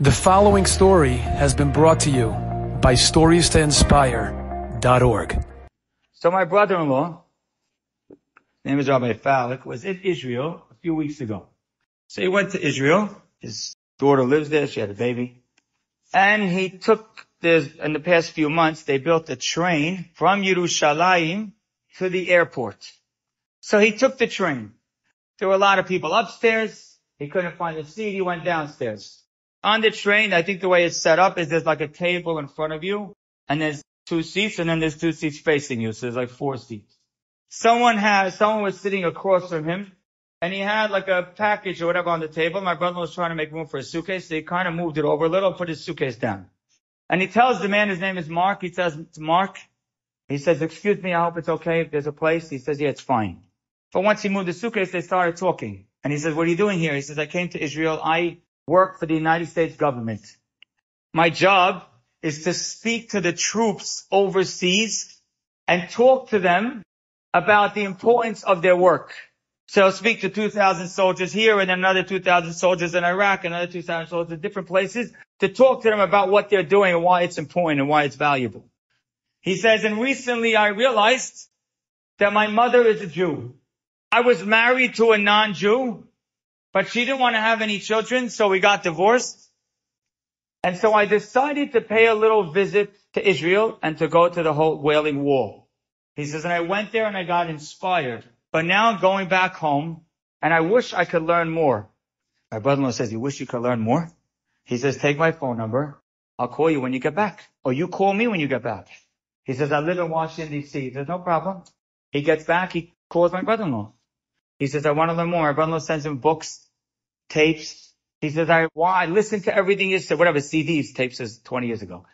The following story has been brought to you by StoriesToInspire.org. So my brother-in-law, his name is Rabbi Falik, was in Israel a few weeks ago. So he went to Israel. His daughter lives there. She had a baby. And in the past few months, they built a train from Yerushalayim to the airport. So he took the train. There were a lot of people upstairs. He couldn't find a seat. He went downstairs. On the train, I think the way it's set up is there's like a table in front of you, and there's two seats, and then there's two seats facing you, so there's like four seats. Someone was sitting across from him, and he had like a package or whatever on the table. My brother was trying to make room for his suitcase, so he kind of moved it over a little, put his suitcase down. And he tells the man, his name is Mark, he says, "It's Mark." He says, "Excuse me, I hope it's okay if there's a place." He says, "Yeah, it's fine." But once he moved the suitcase, they started talking. And he says, "What are you doing here?" He says, "I came to Israel. I work for the United States government. My job is to speak to the troops overseas and talk to them about the importance of their work. So I'll speak to 2,000 soldiers here and then another 2,000 soldiers in Iraq and another 2,000 soldiers in different places to talk to them about what they're doing and why it's important and why it's valuable." He says, "And recently I realized that my mother is a Jew. I was married to a non-Jew, but she didn't want to have any children, so we got divorced. And so I decided to pay a little visit to Israel and to go to the whole Wailing Wall." He says, "And I went there and I got inspired. But now I'm going back home and I wish I could learn more." My brother-in-law says, "You wish you could learn more?" He says, "Take my phone number. I'll call you when you get back. Or you call me when you get back." He says, "I live in Washington, D.C. He says, "No problem." He gets back. He calls my brother-in-law. He says, "I want to learn more." My brother-in-law sends him books, tapes. He says, I listened to everything you said, whatever, CDs, tapes is 20 years ago.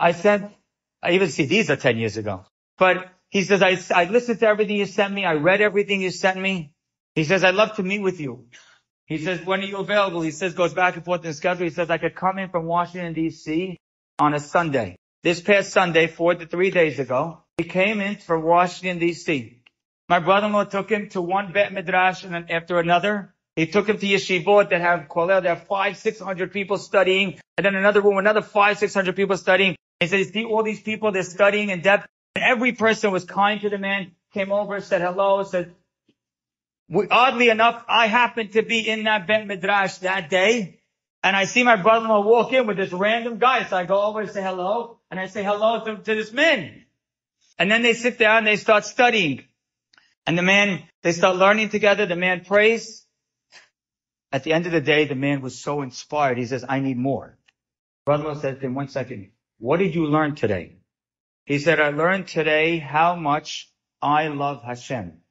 Even CDs are 10 years ago. But he says, I listened to everything you sent me. I read everything you sent me. He says, "I'd love to meet with you." He says, "When are you available?" He says, goes back and forth in the schedule. He says, "I could come in from Washington, D.C. on a Sunday." This past Sunday, 4 to 3 days ago, he came in from Washington, D.C. My brother-in-law took him to one Bet Midrash and then after another. He took him to yeshivot that have 500-600 people studying, and then another room, another 500-600 people studying. He said, "You see all these people, they're studying in depth." And every person was kind to the man, came over, said hello, oddly enough, I happened to be in that Bet Midrash that day, and I see my brother-in-law walk in with this random guy, so I go over and say hello, and I say hello to this man. And then they sit down and they start studying. And they start learning together, the man prays. At the end of the day, the man was so inspired. He says, "I need more." Brother-in-law said to him, "1 second, what did you learn today?" He said, "I learned today how much I love Hashem."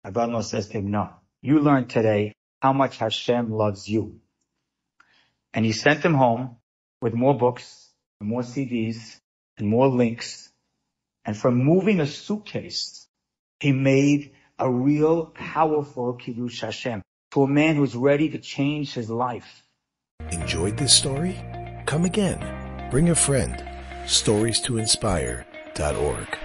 My brother-in-law says to him, "No, you learned today how much Hashem loves you." And he sent him home with more books, and more CDs, and more links. And from moving a suitcase, he made a real powerful Kiddush Hashem to a man who's ready to change his life. Enjoyed this story? Come again. Bring a friend. StoriesToInspire.org